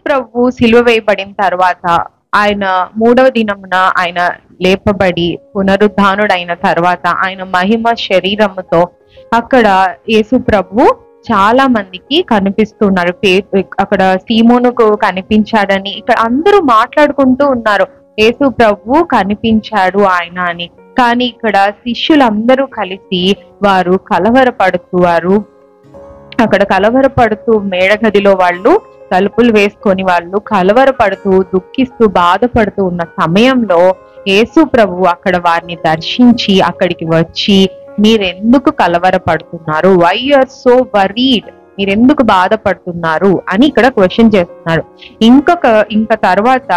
ప్రభు సిలువ వేయబడిన తర్వాత ఆయన 3వ దినమున ఆయన లేపబడి పునరుద్ధానుడైన తర్వాత ఆయన మహిమ శరీరముతో అక్కడ యేసు ప్రభు చాలా మందికి కనిపిస్తున్నారు. అక్కడ సీమోనుకు కనిపించాడని ఇక్కడ అందరూ మాట్లాడుకుంటూ ఉన్నారు, యేసు ప్రభు కనిపించాడు ఆయన అని. కానీ ఇక్కడ శిష్యులందరూ కలిసి వారు కలవరపడుతూ మేడగదిలో వాళ్ళు తలుపులు వేసుకొని వాళ్ళు కలవరపడుతూ దుఃఖిస్తూ బాధపడుతూ ఉన్న సమయంలో యేసు ప్రభు అక్కడ వారిని దర్శించి అక్కడికి వచ్చి, మీరెందుకు కలవరపడుతున్నారు, వై ఆర్ సో వరీడ్, మీరెందుకు బాధపడుతున్నారు అని ఇక్కడ క్వశ్చన్ చేస్తున్నారు. ఇంకా తర్వాత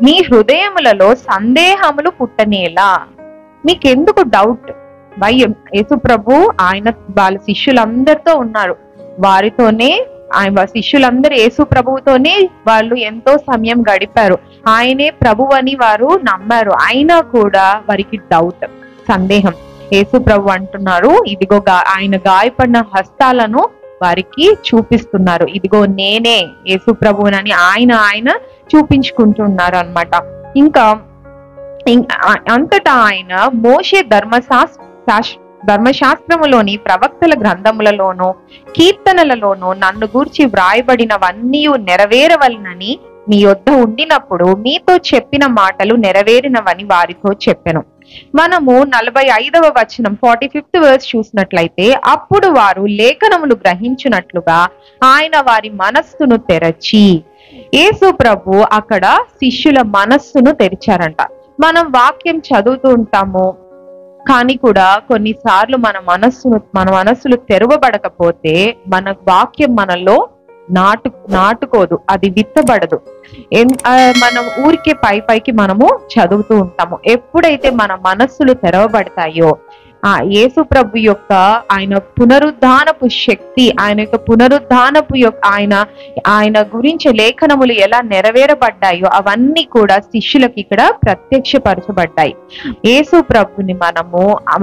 మీ హృదయములలో సందేహములు పుట్టనేలా, మీకెందుకు డౌట్, యేసు ప్రభు ఆయన వాళ్ళ శిష్యులందరితో ఉన్నారు, వారితోనే ఆయన శిష్యులందరూ యేసు ప్రభువుతోనే వాళ్ళు ఎంతో సమయం గడిపారు, ఆయనే ప్రభు అని వారు నమ్మారు. అయినా కూడా వారికి డౌట్, సందేహం. యేసు ప్రభు అంటున్నారు, ఇదిగో ఆయన గాయపడిన హస్తాలను వారికి చూపిస్తున్నారు, ఇదిగో నేనే యేసు ప్రభువునని ఆయన చూపించుకుంటున్నారు అన్నమాట. ఇంకా అంతటా ఆయన మోషే ధర్మశాస్త్రములోని ప్రవక్తల గ్రంథములలోనూ కీర్తనలలోనూ నన్ను గూర్చి వ్రాయబడినవన్నీ నెరవేరవలనని మీ యొద్ద ఉండినప్పుడు మీతో చెప్పిన మాటలు నెరవేరినవని వారితో చెప్పెను. మనము 45వ వచనం 45th verse చూసినట్లయితే, అప్పుడు వారు లేఖనములు గ్రహించినట్లుగా ఆయన వారి మనస్సును తెరచి, యేసు ప్రభు అక్కడ శిష్యుల మనస్సును తెరిచారంట. మనం వాక్యం చదువుతూ ఉంటాము, కానీ కూడా కొన్నిసార్లు మన మనస్సులు తెరవబడకపోతే మన వాక్యం మనలో నాటుకోదు, అది విత్తబడదు. మనం ఊరికే పైకి మనము చదువుతూ ఉంటాము. ఎప్పుడైతే మన మనస్సులు తెరవబడతాయో యేసు ప్రభు యొక్క ఆయన పునరుద్ధానపు శక్తి, ఆయన యొక్క పునరుద్ధానపు ఆయన గురించి లేఖనములు ఎలా నెరవేరబడ్డాయో అవన్నీ కూడా శిష్యులకు ఇక్కడ ప్రత్యక్షపరచబడ్డాయి. యేసు ప్రభుని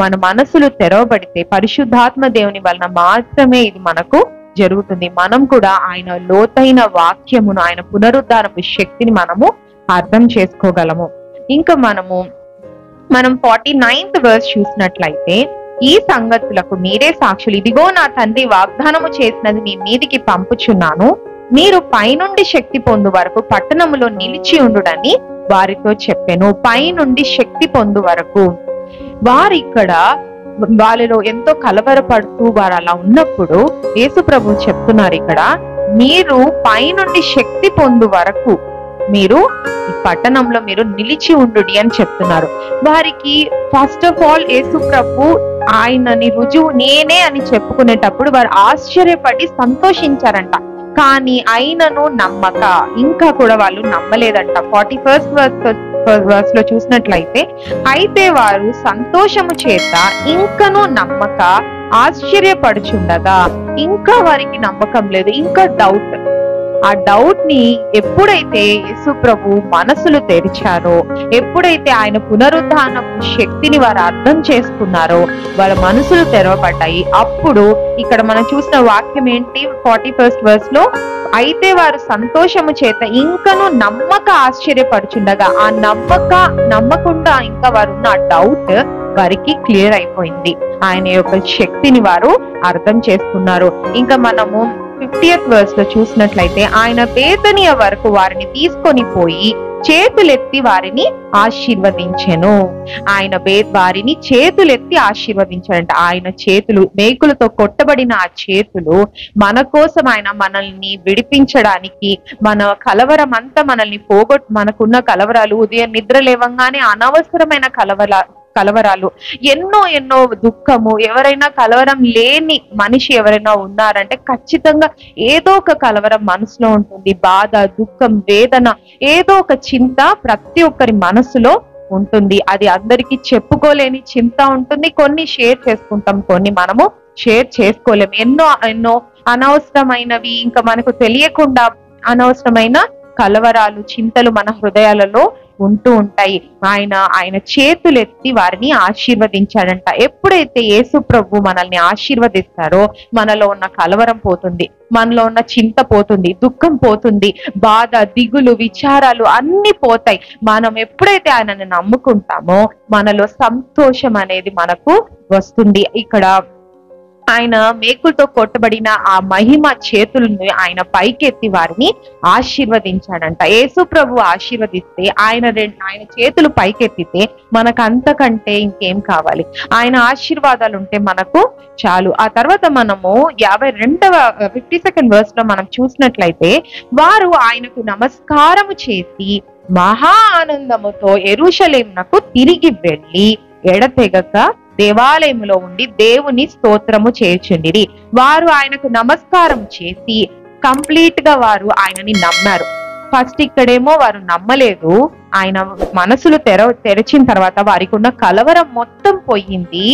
మన మనసులు తెరవబడితే పరిశుద్ధాత్మ దేవుని వలన మాత్రమే ఇది మనకు జరుగుతుంది. మనం కూడా ఆయన లోతైన వాక్యమును, ఆయన పునరుద్ధానపు శక్తిని మనము అర్థం చేసుకోగలము. ఇంకా మనం 49th verse చూసినట్లయితే, ఈ సంగతులకు మీరే సాక్షులు, ఇదిగో నా తండ్రి వాగ్దానము చేసినది మీ మీదికి పంపుచున్నాను, మీరు పైనుండి శక్తి పొందు వరకు పట్టణములో నిలిచి ఉండుడని వారితో చెప్పెను. పైనుండి శక్తి పొందు వరకు వాళ్ళలో ఎంతో కలవరపడుతూ వారు అలా ఉన్నప్పుడు యేసు ప్రభు చెప్తున్నారు, ఇక్కడ మీరు పైనుండి శక్తి పొందు వరకు మీరు ఈ పట్టణంలో మీరు నిలిచి ఉండుడి అని చెప్తున్నారు. వారికి ఫస్ట్ ఆఫ్ ఆల్ యేసు ప్రభు ఆయనని రుజువు నేనే అని చెప్పుకునేటప్పుడు వారు ఆశ్చర్యపడి సంతోషించారంట. కానీ అయినను ఇంకా కూడా వాళ్ళు నమ్మలేదంట. 41st verse లో చూసినట్లయితే, అయితే వారు సంతోషము చేత ఇంకనూ నమ్మక ఆశ్చర్యపడుచుండగా ఇంకా వారికి నమ్మకం లేదు, ఇంకా డౌట్. ఆ డౌట్ ని ఎప్పుడైతే యేసు ప్రభు మనసులు తెరిచారో, ఎప్పుడైతే ఆయన పునరుద్ధానపు శక్తిని వారు అర్థం చేసుకున్నారో వాళ్ళ మనసులు తెరవబడ్డాయి. అప్పుడు ఇక్కడ మనం చూసిన వాక్యం ఏంటి 41st verse లో, అయితే వారు సంతోషము చేత ఇంకను నమ్మక ఆశ్చర్యపడుచుండగా, ఆ నమ్మకుండా ఇంకా వారున్న డౌట్ వారికి క్లియర్ అయిపోయింది. ఆయన యొక్క శక్తిని వారు అర్థం చేసుకున్నారు. ఇంకా మనము 50th verse లో చూసినట్లయితే, ఆయన బేతనియ వరకు వారిని తీసుకొని పోయి చేతులెత్తి వారిని ఆశీర్వదించెను. ఆయన వారిని చేతులెత్తి ఆశీర్వదించాడంట. ఆయన చేతులు, మేకులతో కొట్టబడిన ఆ చేతులు మన కోసం, ఆయన మనల్ని విడిపించడానికి, మన కలవరం అంతా మనల్ని మనకున్న కలవరాలు, ఉదయం నిద్ర లేవంగానే అనవసరమైన కలవరాలు, ఎన్నో దుఃఖము, ఎవరైనా కలవరం లేని మనిషి ఎవరైనా ఉన్నారంటే ఖచ్చితంగా ఏదో ఒక కలవరం మనసులో ఉంటుంది. బాధ, దుఃఖం, వేదన, ఏదో ఒక చింత ప్రతి ఒక్కరి మనసులో ఉంటుంది. అది అందరికీ చెప్పుకోలేని చింత ఉంటుంది. కొన్ని షేర్ చేసుకుంటాం, కొన్ని మనము షేర్ చేసుకోలేము. ఎన్నో అనవసరమైనవి, ఇంకా మనకు తెలియకుండా అనవసరమైన కలవరాలు, చింతలు మన హృదయాలలో ఉంటూ ఉంటాయి. ఆయన చేతులెత్తి వారిని ఆశీర్వదించాడంట. ఎప్పుడైతే యేసు ప్రభు మనల్ని ఆశీర్వదిస్తారో మనలో ఉన్న కలవరం పోతుంది, మనలో ఉన్న చింత పోతుంది, దుఃఖం పోతుంది, బాధ, దిగులు, విచారాలు అన్ని పోతాయి. మనం ఎప్పుడైతే ఆయనని నమ్ముకుంటామో మనలో సంతోషం అనేది మనకు వస్తుంది. ఇక్కడ ఆయన మేకులతో కొట్టబడిన ఆ మహిమ చేతులను ఆయన పైకెత్తి వారిని ఆశీర్వదించాడంట. యేసు ప్రభు ఆశీర్వదిస్తే ఆయన చేతులు పైకెత్తితే మనకు అంతకంటే ఇంకేం కావాలి? ఆయన ఆశీర్వాదాలు ఉంటే మనకు చాలు. ఆ తర్వాత మనము 52వ వర్స్ లో మనం చూసినట్లయితే, వారు ఆయనకు నమస్కారము చేసి మహా ఆనందముతో యెరూషలేమునకు తిరిగి వెళ్ళి ఎడతెగక దేవాలయములో ఉండి దేవుని స్తోత్రము చేయుచుండిరి. వారు ఆయనకు నమస్కారం చేసి కంప్లీట్ గా వారు ఆయనని నమ్మారు. ఫస్ట్ ఇక్కడేమో వారు నమ్మలేదు. ఆయన మనసులు తెరచిన తర్వాత వారికి ఉన్న కలవరం మొత్తం పోయింది.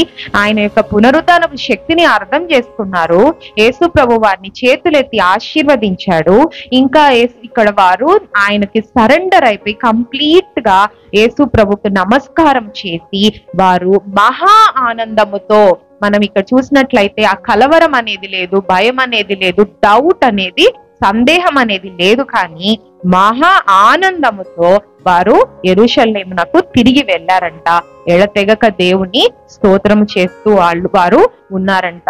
ఆయన యొక్క పునరుద్ధానపు శక్తిని అర్థం చేసుకున్నారు. యేసు ప్రభు వారిని చేతులెత్తి ఆశీర్వదించాడు. ఇంకా ఇక్కడ వారు ఆయనకి సరెండర్ అయిపోయి కంప్లీట్ గా యేసు ప్రభుకు నమస్కారం చేసి వారు మహా ఆనందముతో, మనం ఇక్కడ చూసినట్లయితే ఆ కలవరం అనేది లేదు, భయం అనేది లేదు, డౌట్ అనేది, సందేహం అనేది లేదు, కానీ మహా ఆనందముతో వారు యెరూషలేమునకు తిరిగి వెళ్ళారంట. ఎడతెగక దేవుని స్తోత్రం చేస్తూ వారు ఉన్నారంట.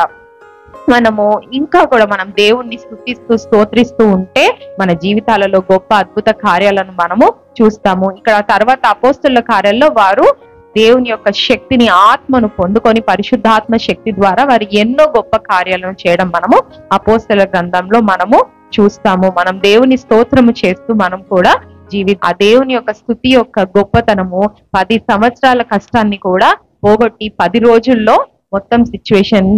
మనము ఇంకా కూడా మనం దేవుణ్ణి స్తుతిస్తూ స్తోత్రిస్తూ ఉంటే మన జీవితాలలో గొప్ప అద్భుత కార్యాలను మనము చూస్తాము. ఇక్కడ తర్వాత అపోస్తలుల కార్యాల్లో వారు దేవుని యొక్క శక్తిని, ఆత్మను పొందుకొని పరిశుద్ధాత్మ శక్తి ద్వారా వారు ఎన్నో గొప్ప కార్యాలను చేయడం మనము అపోస్తలుల గ్రంథంలో మనము చూస్తాము. మనం దేవుని స్తోత్రము చేస్తూ మనం కూడా ఆ దేవుని యొక్క స్తుతి యొక్క గొప్పతనము 10 సంవత్సరాల కష్టాన్ని కూడా పోగొట్టి 10 రోజుల్లో మొత్తం సిచ్యువేషన్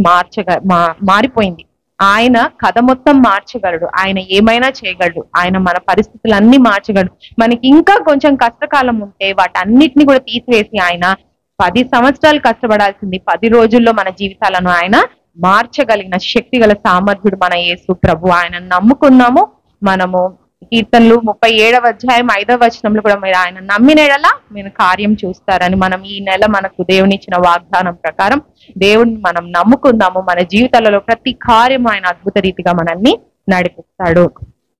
మారిపోయింది. ఆయన కథ మొత్తం మార్చగలడు. ఆయన ఏమైనా చేయగలడు. ఆయన మన పరిస్థితులన్నీ మార్చగలడు. మనకి ఇంకా కొంచెం కష్టకాలం ఉంటే వాటన్నిటిని కూడా తీసివేసి ఆయన 10 సంవత్సరాలు కష్టపడాల్సింది 10 రోజుల్లో మన జీవితాలను ఆయన మార్చగలిగిన శక్తి గల సామర్థ్యుడు మన యేసు ప్రభు. ఆయన నమ్ముకున్నాము. మనము కీర్తనలు 37వ అధ్యాయం 5వ వచనంలో కూడా మీరు ఆయన నమ్మినలా మీరు కార్యం చూస్తారని మనం ఈ నెల మనకు దేవునిచ్చిన వాగ్దానం ప్రకారం దేవుణ్ణి మనం నమ్ముకుందాము. మన జీవితాలలో ప్రతి కార్యం ఆయన అద్భుత రీతిగా మనల్ని నడిపిస్తాడు.